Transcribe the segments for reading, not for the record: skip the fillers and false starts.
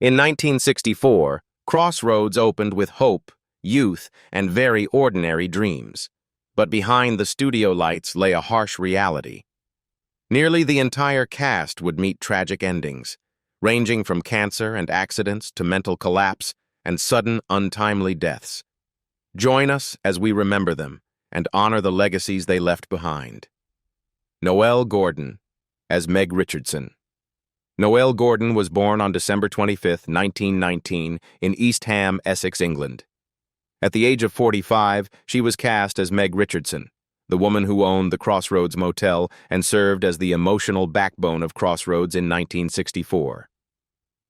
In 1964, Crossroads opened with hope, youth, and very ordinary dreams. But behind the studio lights lay a harsh reality. Nearly the entire cast would meet tragic endings, ranging from cancer and accidents to mental collapse and sudden, untimely deaths. Join us as we remember them and honor the legacies they left behind. Noele Gordon, as Meg Richardson. Noele Gordon was born on December 25, 1919, in East Ham, Essex, England. At the age of 45, she was cast as Meg Richardson, the woman who owned the Crossroads Motel and served as the emotional backbone of Crossroads in 1964.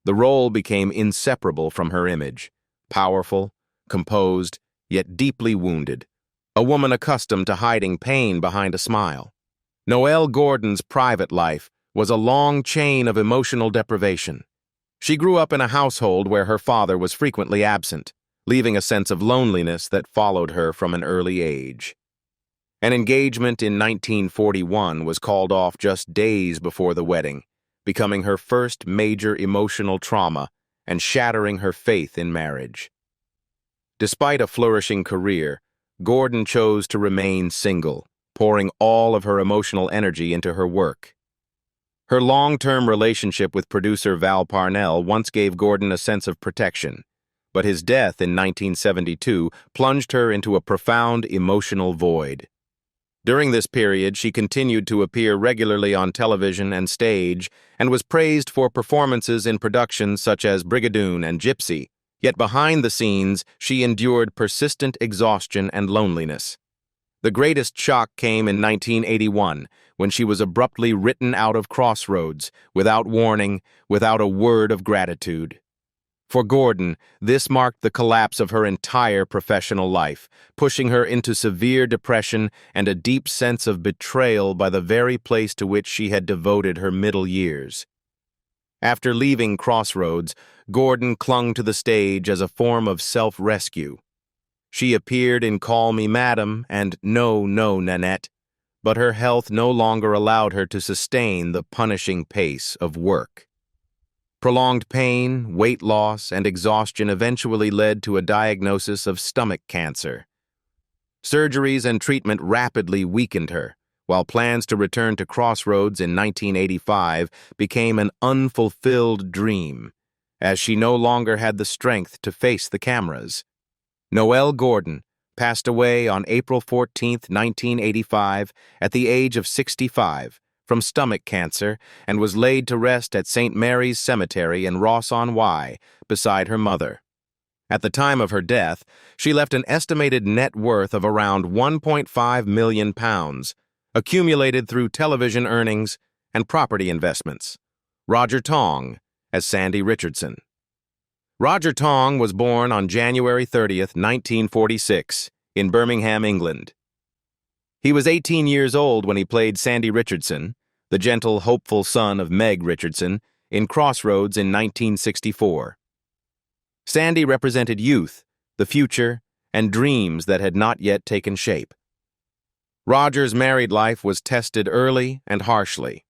The role became inseparable from her image, powerful, composed, yet deeply wounded, a woman accustomed to hiding pain behind a smile. Noele Gordon's private life was a long chain of emotional deprivation. She grew up in a household where her father was frequently absent, leaving a sense of loneliness that followed her from an early age. An engagement in 1941 was called off just days before the wedding, becoming her first major emotional trauma and shattering her faith in marriage. Despite a flourishing career, Gordon chose to remain single, pouring all of her emotional energy into her work. Her long-term relationship with producer Val Parnell once gave Gordon a sense of protection, but his death in 1972 plunged her into a profound emotional void. During this period, she continued to appear regularly on television and stage and was praised for performances in productions such as Brigadoon and Gypsy, yet behind the scenes, she endured persistent exhaustion and loneliness. The greatest shock came in 1981, when she was abruptly written out of Crossroads, without warning, without a word of gratitude. For Gordon, this marked the collapse of her entire professional life, pushing her into severe depression and a deep sense of betrayal by the very place to which she had devoted her middle years. After leaving Crossroads, Gordon clung to the stage as a form of self-rescue. She appeared in Call Me Madam and No, No, Nanette, but her health no longer allowed her to sustain the punishing pace of work. Prolonged pain, weight loss, and exhaustion eventually led to a diagnosis of stomach cancer. Surgeries and treatment rapidly weakened her, while plans to return to Crossroads in 1985 became an unfulfilled dream, as she no longer had the strength to face the cameras. Noele Gordon passed away on April 14, 1985, at the age of 65, from stomach cancer, and was laid to rest at St. Mary's Cemetery in Ross-on-Wye, beside her mother. At the time of her death, she left an estimated net worth of around £1.5 million, accumulated through television earnings and property investments. Roger Tong, as Sandy Richardson. Roger Tong was born on January 30, 1946, in Birmingham, England. He was 18 years old when he played Sandy Richardson, the gentle, hopeful son of Meg Richardson, in Crossroads in 1964. Sandy represented youth, the future, and dreams that had not yet taken shape. Roger's married life was tested early and harshly.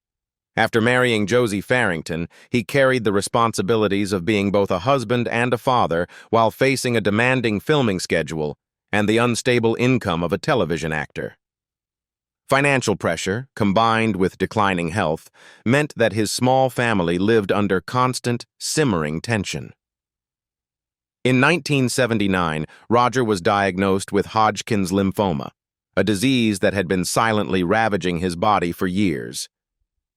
After marrying Josie Farrington, he carried the responsibilities of being both a husband and a father while facing a demanding filming schedule and the unstable income of a television actor. Financial pressure, combined with declining health, meant that his small family lived under constant, simmering tension. In 1979, Roger was diagnosed with Hodgkin's lymphoma, a disease that had been silently ravaging his body for years.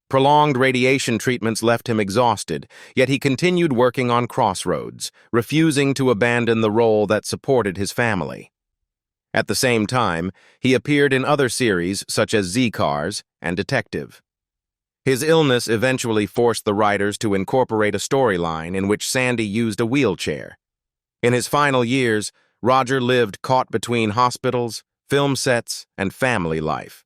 Prolonged radiation treatments left him exhausted, yet he continued working on Crossroads, refusing to abandon the role that supported his family. At the same time, he appeared in other series such as Z-Cars and Detective. His illness eventually forced the writers to incorporate a storyline in which Sandy used a wheelchair. In his final years, Roger lived caught between hospitals, film sets, and family life.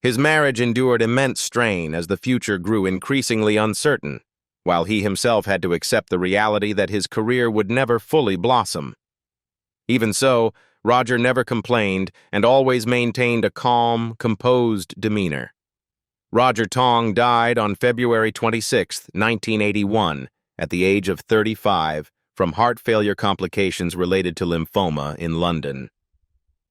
His marriage endured immense strain as the future grew increasingly uncertain, while he himself had to accept the reality that his career would never fully blossom. Even so, Roger never complained and always maintained a calm, composed demeanor. Roger Tong died on February 26, 1981, at the age of 35 from heart failure complications related to lymphoma in London.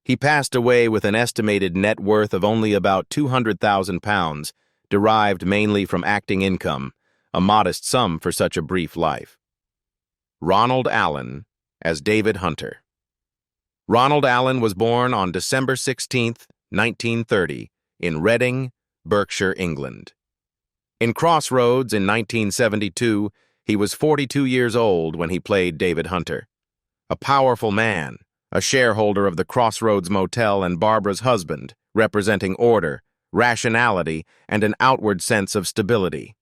He passed away with an estimated net worth of only about £200,000, derived mainly from acting income, a modest sum for such a brief life. Ronald Allen as David Hunter. Ronald Allen was born on December 16, 1930, in Reading, Berkshire, England. In Crossroads in 1972, he was 42 years old when he played David Hunter. A powerful man, a shareholder of the Crossroads Motel and Barbara's husband, representing order, rationality, and an outward sense of stability.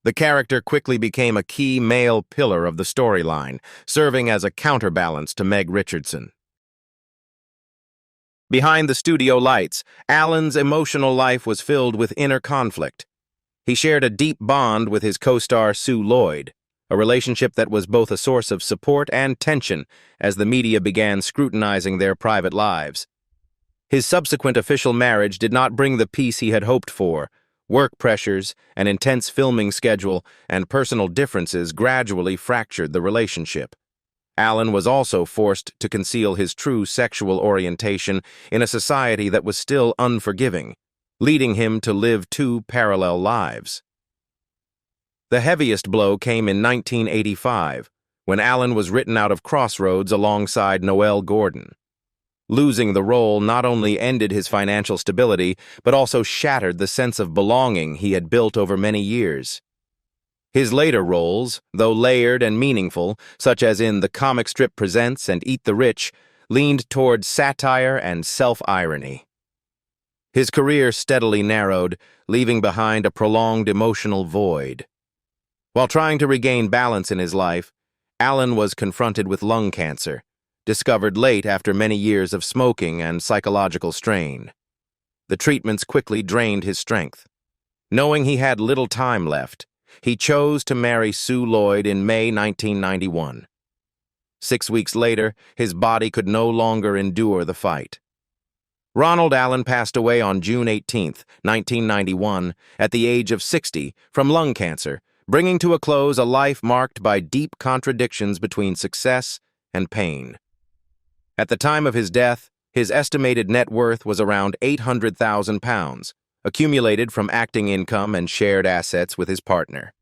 The character quickly became a key male pillar of the storyline, serving as a counterbalance to Meg Richardson. Behind the studio lights, Allen's emotional life was filled with inner conflict. He shared a deep bond with his co-star Sue Lloyd, a relationship that was both a source of support and tension as the media began scrutinizing their private lives. His subsequent official marriage did not bring the peace he had hoped for. Work pressures, an intense filming schedule, and personal differences gradually fractured the relationship. Allen was also forced to conceal his true sexual orientation in a society that was still unforgiving, leading him to live two parallel lives. The heaviest blow came in 1985, when Allen was written out of Crossroads alongside Noele Gordon. Losing the role not only ended his financial stability, but also shattered the sense of belonging he had built over many years. His later roles, though layered and meaningful, such as in The Comic Strip Presents and Eat the Rich, leaned toward satire and self-irony. His career steadily narrowed, leaving behind a prolonged emotional void. While trying to regain balance in his life, Allen was confronted with lung cancer, discovered late after many years of smoking and psychological strain. The treatments quickly drained his strength. Knowing he had little time left, he chose to marry Sue Lloyd in May 1991. 6 weeks later, his body could no longer endure the fight. Ronald Allen passed away on June 18, 1991, at the age of 60 from lung cancer, bringing to a close a life marked by deep contradictions between success and pain. At the time of his death, his estimated net worth was around £800,000, accumulated from acting income and shared assets with his partner.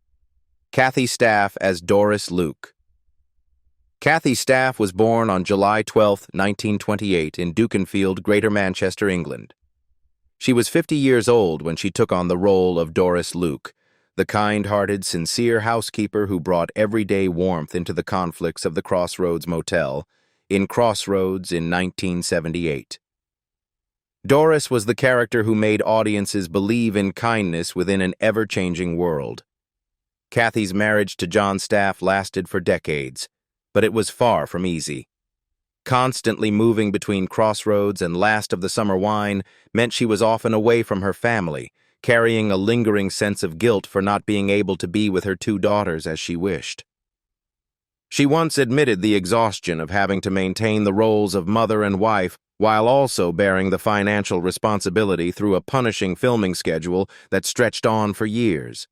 Kathy Staff as Doris Luke. Kathy Staff was born on July 12, 1928, in Dukenfield, Greater Manchester, England. She was 50 years old when she took on the role of Doris Luke, the kind-hearted, sincere housekeeper who brought everyday warmth into the conflicts of the Crossroads Motel, in Crossroads in 1978. Doris was the character who made audiences believe in kindness within an ever-changing world. Kathy's marriage to John Staff lasted for decades, but it was far from easy. Constantly moving between Crossroads and Last of the Summer Wine meant she was often away from her family, carrying a lingering sense of guilt for not being able to be with her two daughters as she wished. She once admitted the exhaustion of having to maintain the roles of mother and wife while also bearing the financial responsibility through a punishing filming schedule that stretched on for years.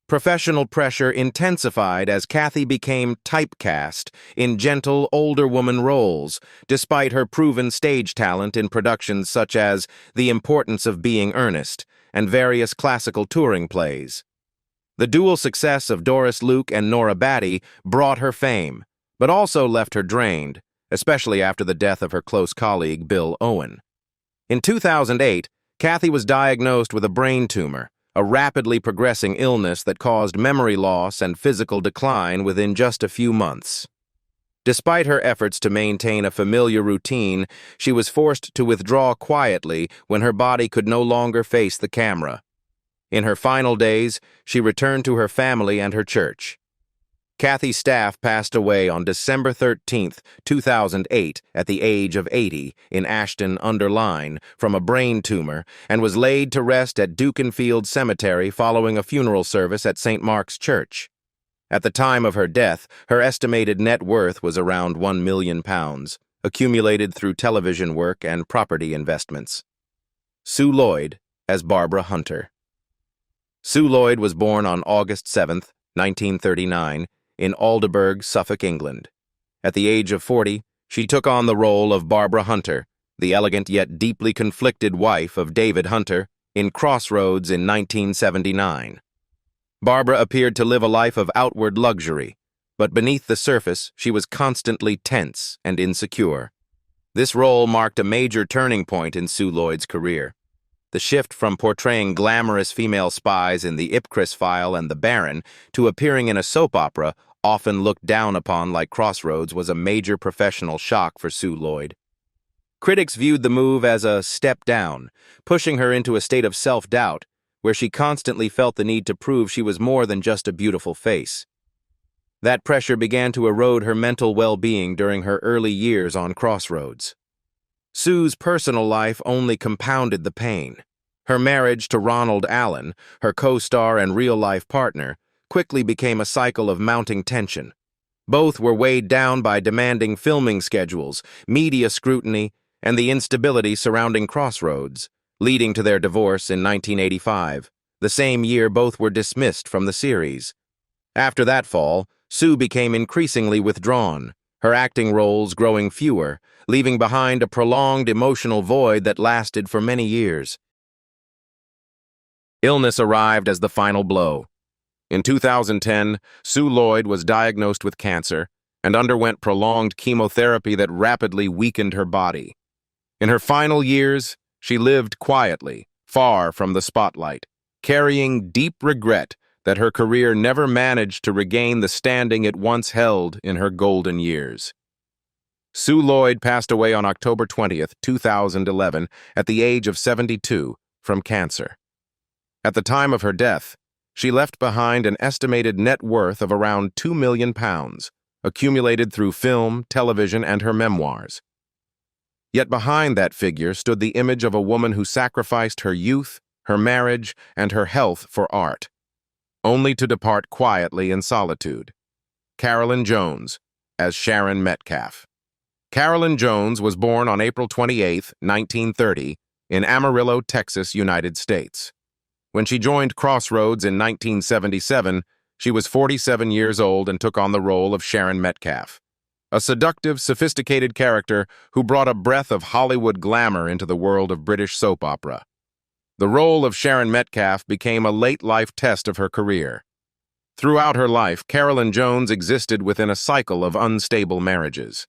Professional pressure intensified as Kathy became typecast in gentle, older woman roles, despite her proven stage talent in productions such as The Importance of Being Earnest and various classical touring plays. The dual success of Doris Luke and Nora Batty brought her fame, but also left her drained, especially after the death of her close colleague Bill Owen. In 2008, Kathy was diagnosed with a brain tumor, a rapidly progressing illness that caused memory loss and physical decline within just a few months. Despite her efforts to maintain a familiar routine, she was forced to withdraw quietly when her body could no longer face the camera. In her final days, she returned to her family and her church. Kathy Staff passed away on December 13, 2008, at the age of 80 in Ashton-under-Lyne from a brain tumor and was laid to rest at Dukenfield Cemetery following a funeral service at St. Mark's Church. At the time of her death, her estimated net worth was around £1 million, accumulated through television work and property investments. Sue Lloyd as Barbara Hunter. Sue Lloyd was born on August 7, 1939, in Aldeburgh, Suffolk, England. At the age of 40, she took on the role of Barbara Hunter, the elegant yet deeply conflicted wife of David Hunter, in Crossroads in 1979. Barbara appeared to live a life of outward luxury, but beneath the surface, she was constantly tense and insecure. This role marked a major turning point in Sue Lloyd's career. The shift from portraying glamorous female spies in the Ipcris File and The Baron to appearing in a soap opera, often looked down upon like Crossroads, was a major professional shock for Sue Lloyd. Critics viewed the move as a step down, pushing her into a state of self-doubt, where she constantly felt the need to prove she was more than just a beautiful face. That pressure began to erode her mental well-being during her early years on Crossroads. Sue's personal life only compounded the pain. Her marriage to Ronald Allen, her co-star and real-life partner, quickly became a cycle of mounting tension. Both were weighed down by demanding filming schedules, media scrutiny, and the instability surrounding Crossroads, leading to their divorce in 1985, the same year both were dismissed from the series. After that fall, Sue became increasingly withdrawn, her acting roles growing fewer, leaving behind a prolonged emotional void that lasted for many years. Illness arrived as the final blow. In 2010, Sue Lloyd was diagnosed with cancer and underwent prolonged chemotherapy that rapidly weakened her body. In her final years, she lived quietly, far from the spotlight, carrying deep regret that her career never managed to regain the standing it once held in her golden years. Sue Lloyd passed away on October 20th, 2011, at the age of 72, from cancer. At the time of her death, she left behind an estimated net worth of around £2 million, accumulated through film, television, and her memoirs. Yet behind that figure stood the image of a woman who sacrificed her youth, her marriage, and her health for art, only to depart quietly in solitude. Carolyn Jones, as Sharon Metcalf. Carolyn Jones was born on April 28, 1930, in Amarillo, Texas, United States. When she joined Crossroads in 1977, she was 47 years old and took on the role of Sharon Metcalf, a seductive, sophisticated character who brought a breath of Hollywood glamour into the world of British soap opera. The role of Sharon Metcalf became a late-life test of her career. Throughout her life, Carolyn Jones existed within a cycle of unstable marriages.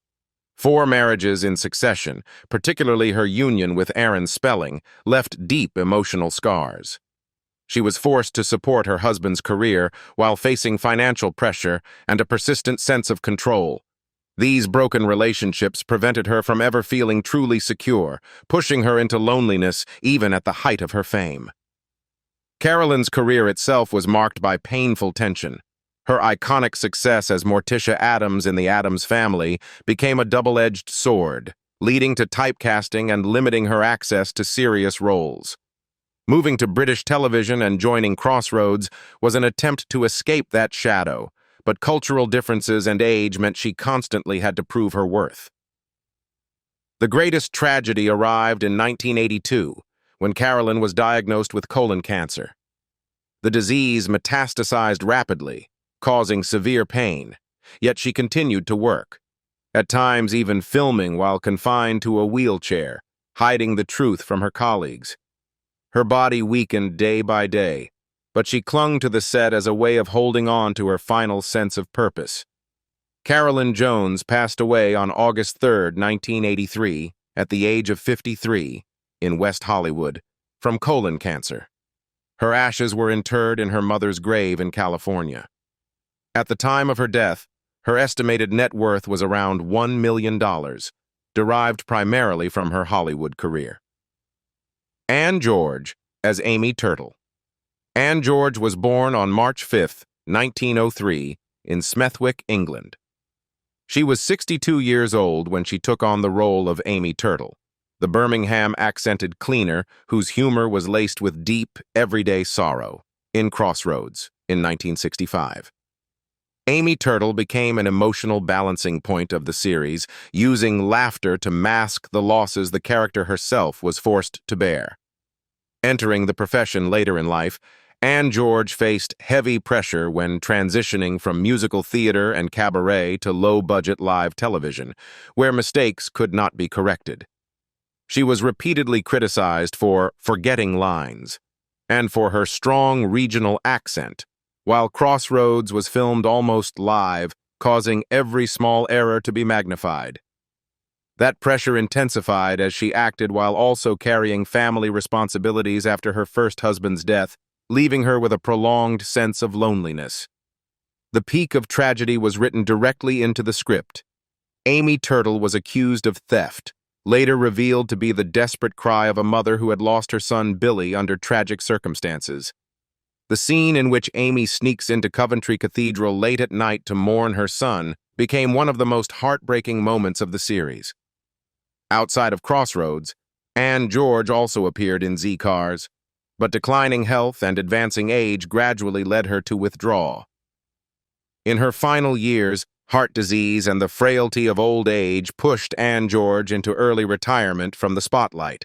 4 marriages in succession, particularly her union with Aaron Spelling, left deep emotional scars. She was forced to support her husband's career while facing financial pressure and a persistent sense of control. These broken relationships prevented her from ever feeling truly secure, pushing her into loneliness even at the height of her fame. Carolyn's career itself was marked by painful tension. Her iconic success as Morticia Addams in The Addams Family became a double-edged sword, leading to typecasting and limiting her access to serious roles. Moving to British television and joining Crossroads was an attempt to escape that shadow, but cultural differences and age meant she constantly had to prove her worth. The greatest tragedy arrived in 1982, when Carolyn was diagnosed with colon cancer. The disease metastasized rapidly, causing severe pain, yet she continued to work, at times even filming while confined to a wheelchair, hiding the truth from her colleagues. Her body weakened day by day, but she clung to the set as a way of holding on to her final sense of purpose. Carolyn Jones passed away on August 3, 1983, at the age of 53, in West Hollywood, from colon cancer. Her ashes were interred in her mother's grave in California. At the time of her death, her estimated net worth was around $1 million, derived primarily from her Hollywood career. Anne George, as Amy Turtle. Anne George was born on March 5, 1903, in Smethwick, England. She was 62 years old when she took on the role of Amy Turtle, the Birmingham-accented cleaner whose humor was laced with deep, everyday sorrow, in Crossroads in 1965. Amy Turtle became an emotional balancing point of the series, using laughter to mask the losses the character herself was forced to bear. Entering the profession later in life, Anne George faced heavy pressure when transitioning from musical theater and cabaret to low-budget live television, where mistakes could not be corrected. She was repeatedly criticized for forgetting lines and for her strong regional accent, while Crossroads was filmed almost live, causing every small error to be magnified. That pressure intensified as she acted while also carrying family responsibilities after her first husband's death, leaving her with a prolonged sense of loneliness. The peak of tragedy was written directly into the script. Amy Turtle was accused of theft, later revealed to be the desperate cry of a mother who had lost her son Billy under tragic circumstances. The scene in which Amy sneaks into Coventry Cathedral late at night to mourn her son became one of the most heartbreaking moments of the series. Outside of Crossroads, Anne George also appeared in Z-Cars, but declining health and advancing age gradually led her to withdraw. In her final years, heart disease and the frailty of old age pushed Anne George into early retirement from the spotlight.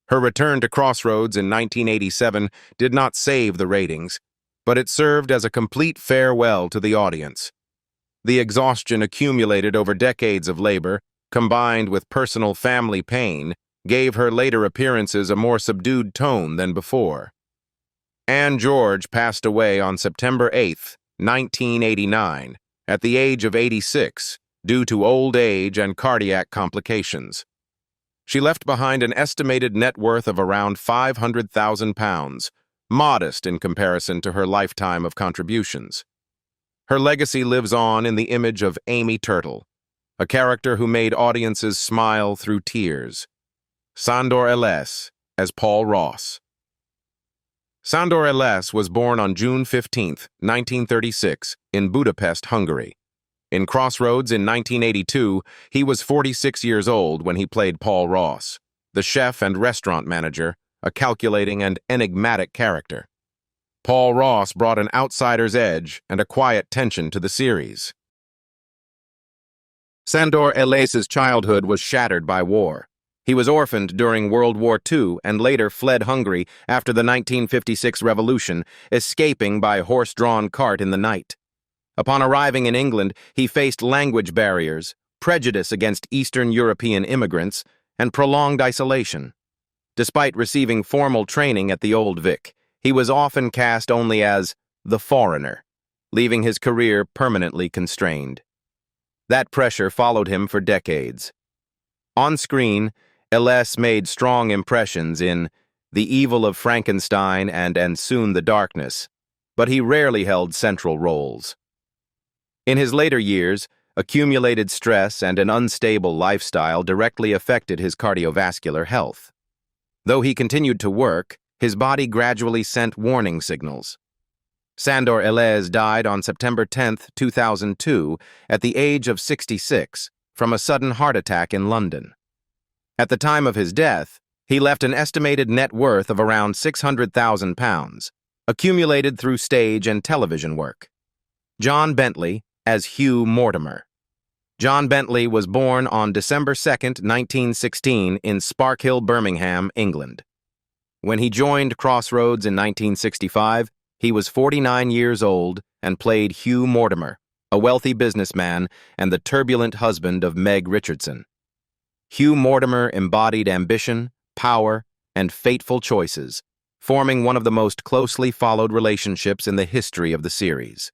Her return to Crossroads in 1987 did not save the ratings, but it served as a complete farewell to the audience. The exhaustion accumulated over decades of labor, combined with personal family pain, gave her later appearances a more subdued tone than before. Anne George passed away on September 8, 1989, at the age of 86, due to old age and cardiac complications. She left behind an estimated net worth of around £500,000, modest in comparison to her lifetime of contributions. Her legacy lives on in the image of Amy Turtle, a character who made audiences smile through tears. Sandor Elès as Paul Ross. Sandor Elès was born on June 15, 1936, in Budapest, Hungary. In Crossroads in 1982, he was 46 years old when he played Paul Ross, the chef and restaurant manager, a calculating and enigmatic character. Paul Ross brought an outsider's edge and a quiet tension to the series. Sandor Elès's childhood was shattered by war. He was orphaned during World War II and later fled Hungary after the 1956 revolution, escaping by horse-drawn cart in the night. Upon arriving in England, he faced language barriers, prejudice against Eastern European immigrants, and prolonged isolation. Despite receiving formal training at the Old Vic, he was often cast only as the foreigner, leaving his career permanently constrained. That pressure followed him for decades. On screen, Elès made strong impressions in The Evil of Frankenstein and Soon the Darkness, but he rarely held central roles. In his later years, accumulated stress and an unstable lifestyle directly affected his cardiovascular health. Though he continued to work, his body gradually sent warning signals. Sandor Elès died on September 10, 2002, at the age of 66, from a sudden heart attack in London. At the time of his death, he left an estimated net worth of around £600,000, accumulated through stage and television work. John Bentley as Hugh Mortimer. John Bentley was born on December 2, 1916, in Sparkhill, Birmingham, England. When he joined Crossroads in 1965, he was 49 years old and played Hugh Mortimer, a wealthy businessman and the turbulent husband of Meg Richardson. Hugh Mortimer embodied ambition, power, and fateful choices, forming one of the most closely followed relationships in the history of the series.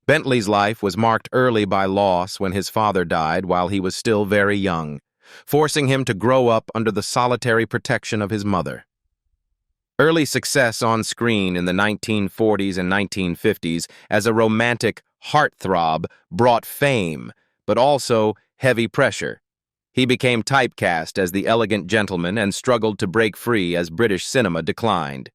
Bentley's life was marked early by loss when his father died while he was still very young, forcing him to grow up under the solitary protection of his mother. Early success on screen in the 1940s and 1950s as a romantic heartthrob brought fame, but also heavy pressure. He became typecast as the elegant gentleman and struggled to break free as British cinema declined.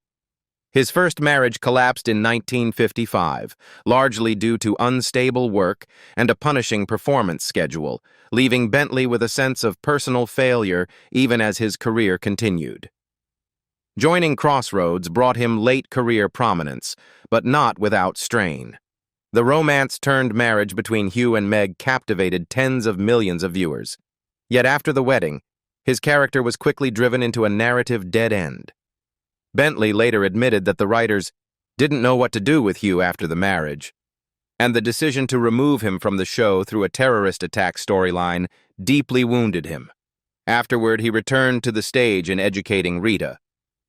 His first marriage collapsed in 1955, largely due to unstable work and a punishing performance schedule, leaving Bentley with a sense of personal failure even as his career continued. Joining Crossroads brought him late career prominence, but not without strain. The romance-turned marriage between Hugh and Meg captivated tens of millions of viewers. Yet after the wedding, his character was quickly driven into a narrative dead end. Bentley later admitted that the writers didn't know what to do with Hugh after the marriage, and the decision to remove him from the show through a terrorist attack storyline deeply wounded him. Afterward, he returned to the stage in Educating Rita,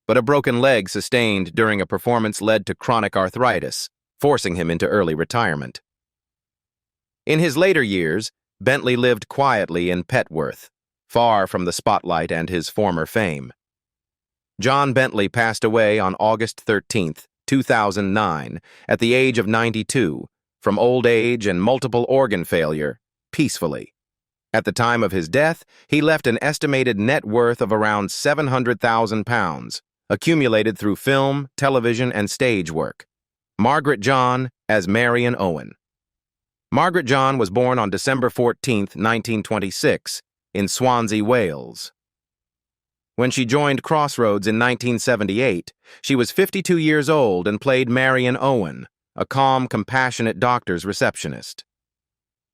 but a broken leg sustained during a performance led to chronic arthritis, forcing him into early retirement. In his later years, Bentley lived quietly in Petworth, far from the spotlight and his former fame. John Bentley passed away on August 13, 2009, at the age of 92, from old age and multiple organ failure, peacefully. At the time of his death, he left an estimated net worth of around £700,000, accumulated through film, television, and stage work. Margaret John as Marion Owen. Margaret John was born on December 14, 1926, in Swansea, Wales. When she joined Crossroads in 1978, she was 52 years old and played Marion Owen, a calm, compassionate doctor's receptionist.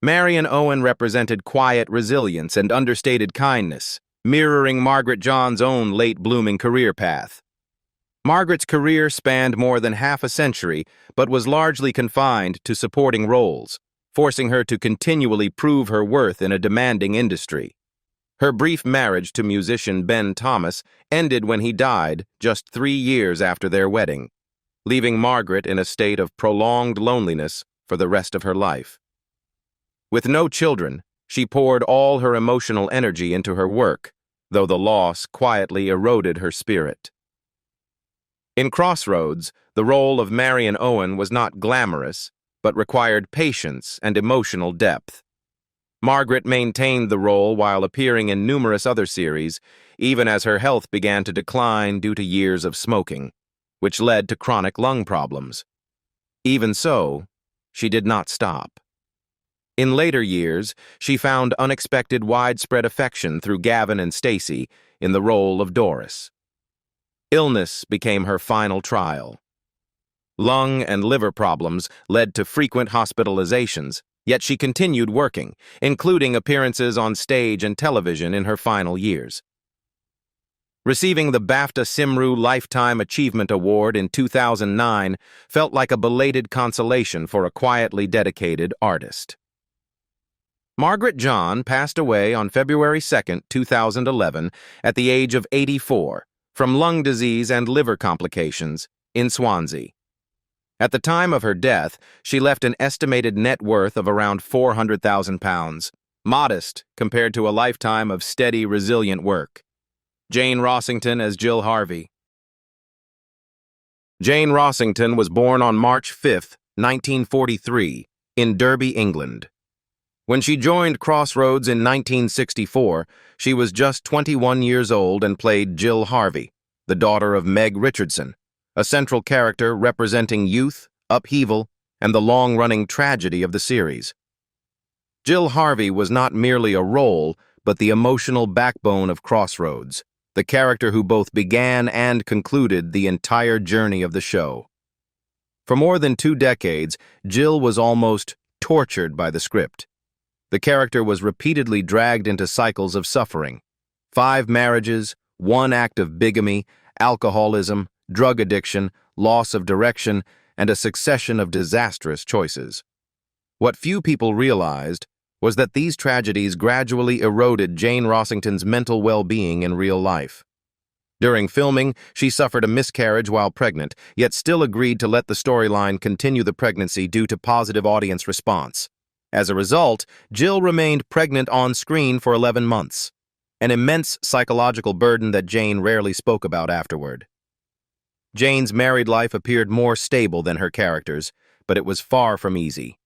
Marion Owen represented quiet resilience and understated kindness, mirroring Margaret John's own late-blooming career path. Margaret's career spanned more than half a century, but was largely confined to supporting roles, forcing her to continually prove her worth in a demanding industry. Her brief marriage to musician Ben Thomas ended when he died just 3 years after their wedding, leaving Margaret in a state of prolonged loneliness for the rest of her life. With no children, she poured all her emotional energy into her work, though the loss quietly eroded her spirit. In Crossroads, the role of Marion Owen was not glamorous, but required patience and emotional depth. Margaret maintained the role while appearing in numerous other series, even as her health began to decline due to years of smoking, which led to chronic lung problems. Even so, she did not stop. In later years, she found unexpected widespread affection through Gavin and Stacey in the role of Doris. Illness became her final trial. Lung and liver problems led to frequent hospitalizations, yet she continued working, including appearances on stage and television in her final years. Receiving the BAFTA Cymru Lifetime Achievement Award in 2009 felt like a belated consolation for a quietly dedicated artist. Margaret John passed away on February 2, 2011, at the age of 84, from lung disease and liver complications, in Swansea. At the time of her death, she left an estimated net worth of around £400,000, modest compared to a lifetime of steady, resilient work. Jane Rossington as Jill Harvey. Jane Rossington was born on March 5, 1943, in Derby, England. When she joined Crossroads in 1964, she was just 21 years old and played Jill Harvey, the daughter of Meg Richardson, a central character representing youth, upheaval, and the long-running tragedy of the series. Jill Harvey was not merely a role, but the emotional backbone of Crossroads, the character who both began and concluded the entire journey of the show. For more than 2 decades, Jill was almost tortured by the script. The character was repeatedly dragged into cycles of suffering. 5 marriages, 1 act of bigamy, alcoholism, drug addiction, loss of direction, and a succession of disastrous choices. What few people realized was that these tragedies gradually eroded Jane Rossington's mental well-being in real life. During filming, she suffered a miscarriage while pregnant, yet still agreed to let the storyline continue the pregnancy due to positive audience response. As a result, Jill remained pregnant on screen for 11 months, an immense psychological burden that Jane rarely spoke about afterward. Jane's married life appeared more stable than her characters, but it was far from easy.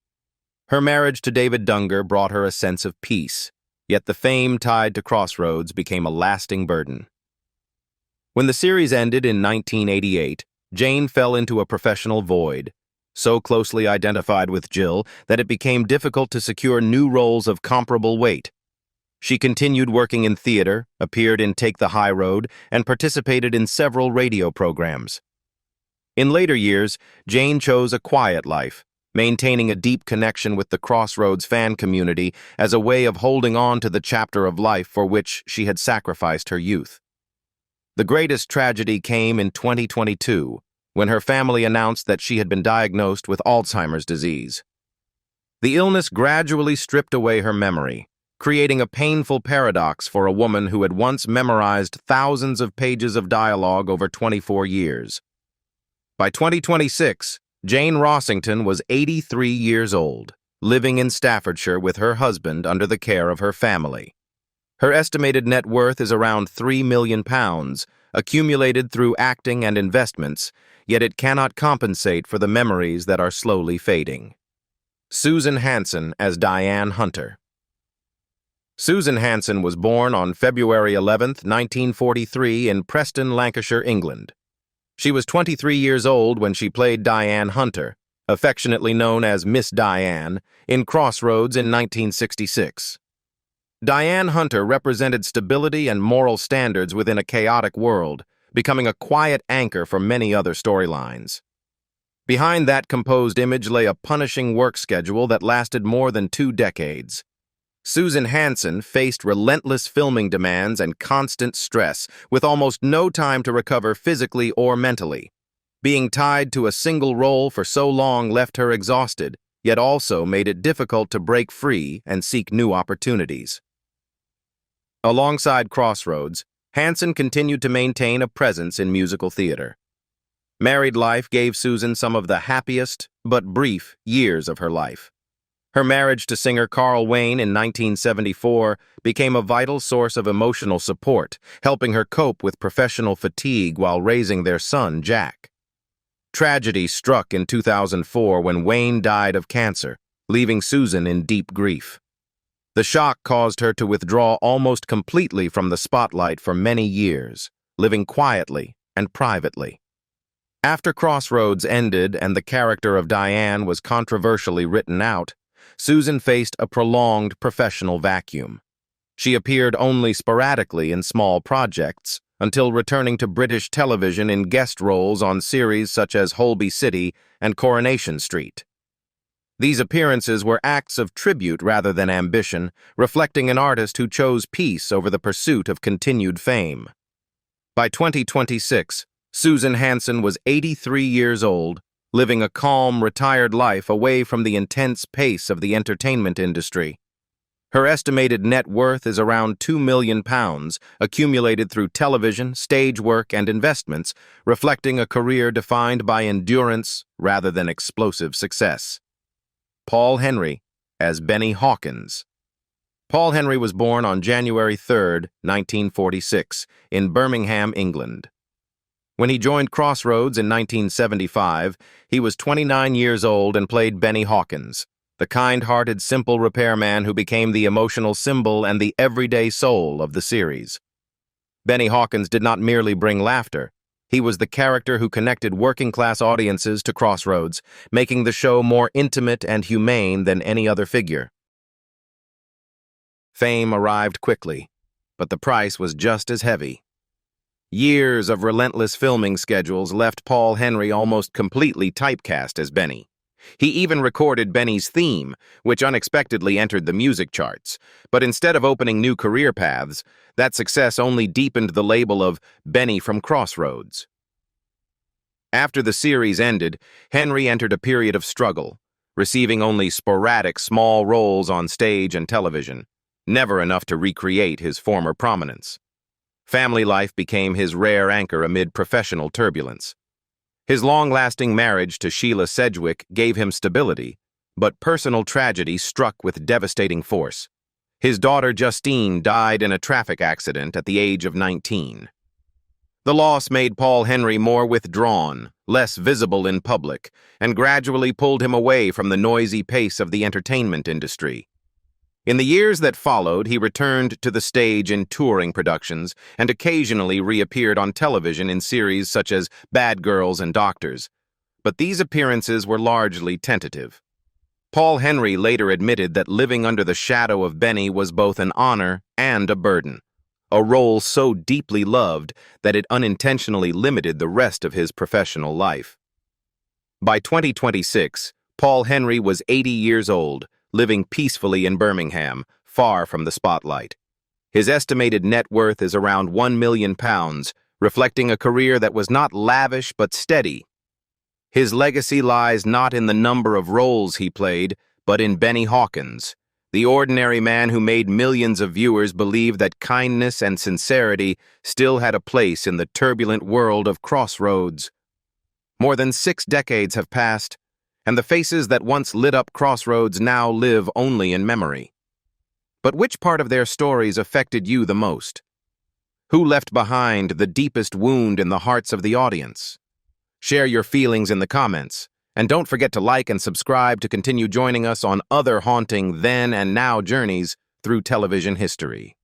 Her marriage to David Dunger brought her a sense of peace, yet the fame tied to Crossroads became a lasting burden. When the series ended in 1988, Jane fell into a professional void, so closely identified with Jill that it became difficult to secure new roles of comparable weight. She continued working in theater, appeared in Take the High Road, and participated in several radio programs. In later years, Jane chose a quiet life, maintaining a deep connection with the Crossroads fan community as a way of holding on to the chapter of life for which she had sacrificed her youth. The greatest tragedy came in 2022, when her family announced that she had been diagnosed with Alzheimer's disease. The illness gradually stripped away her memory, creating a painful paradox for a woman who had once memorized thousands of pages of dialogue over 24 years. By 2026, Jane Rossington was 83 years old, living in Staffordshire with her husband under the care of her family. Her estimated net worth is around £3 million, accumulated through acting and investments, yet it cannot compensate for the memories that are slowly fading. Susan Hansen as Diane Hunter. Susan Hansen was born on February 11, 1943 in Preston, Lancashire, England. She was 23 years old when she played Diane Hunter, affectionately known as Miss Diane, in Crossroads in 1966. Diane Hunter represented stability and moral standards within a chaotic world, becoming a quiet anchor for many other storylines. Behind that composed image lay a punishing work schedule that lasted more than 2 decades. Susan Hansen faced relentless filming demands and constant stress, with almost no time to recover physically or mentally. Being tied to a single role for so long left her exhausted, yet also made it difficult to break free and seek new opportunities. Alongside Crossroads, Hansen continued to maintain a presence in musical theater. Married life gave Susan some of the happiest, but brief, years of her life. Her marriage to singer Carl Wayne in 1974 became a vital source of emotional support, helping her cope with professional fatigue while raising their son, Jack. Tragedy struck in 2004 when Wayne died of cancer, leaving Susan in deep grief. The shock caused her to withdraw almost completely from the spotlight for many years, living quietly and privately. After Crossroads ended and the character of Diane was controversially written out, Susan faced a prolonged professional vacuum. She appeared only sporadically in small projects, until returning to British television in guest roles on series such as Holby City and Coronation Street. These appearances were acts of tribute rather than ambition, reflecting an artist who chose peace over the pursuit of continued fame. By 2026, Susan Hansen was 83 years old, living a calm, retired life away from the intense pace of the entertainment industry. Her estimated net worth is around £2 million, accumulated through television, stage work, and investments, reflecting a career defined by endurance rather than explosive success. Paul Henry as Benny Hawkins. Paul Henry was born on January 3, 1946, in Birmingham, England. When he joined Crossroads in 1975, he was 29 years old and played Benny Hawkins, the kind-hearted, simple repairman who became the emotional symbol and the everyday soul of the series. Benny Hawkins did not merely bring laughter. He was the character who connected working-class audiences to Crossroads, making the show more intimate and humane than any other figure. Fame arrived quickly, but the price was just as heavy. Years of relentless filming schedules left Paul Henry almost completely typecast as Benny. He even recorded Benny's theme, which unexpectedly entered the music charts. But instead of opening new career paths, that success only deepened the label of Benny from Crossroads. After the series ended, Henry entered a period of struggle, receiving only sporadic small roles on stage and television, never enough to recreate his former prominence. Family life became his rare anchor amid professional turbulence. His long-lasting marriage to Sheila Sedgwick gave him stability, but personal tragedy struck with devastating force. His daughter Justine died in a traffic accident at the age of 19. The loss made Paul Henry more withdrawn, less visible in public, and gradually pulled him away from the noisy pace of the entertainment industry. In the years that followed, he returned to the stage in touring productions and occasionally reappeared on television in series such as Bad Girls and Doctors. But these appearances were largely tentative. Paul Henry later admitted that living under the shadow of Benny was both an honor and a burden, a role so deeply loved that it unintentionally limited the rest of his professional life. By 2026, Paul Henry was 80 years old, living peacefully in Birmingham, far from the spotlight. His estimated net worth is around £1 million, reflecting a career that was not lavish but steady, His legacy lies not in the number of roles he played, but in Benny Hawkins, the ordinary man who made millions of viewers believe that kindness and sincerity still had a place in the turbulent world of Crossroads. More than 6 decades have passed, and the faces that once lit up Crossroads now live only in memory. But which part of their stories affected you the most? Who left behind the deepest wound in the hearts of the audience? Share your feelings in the comments, and don't forget to like and subscribe to continue joining us on other haunting then and now journeys through television history.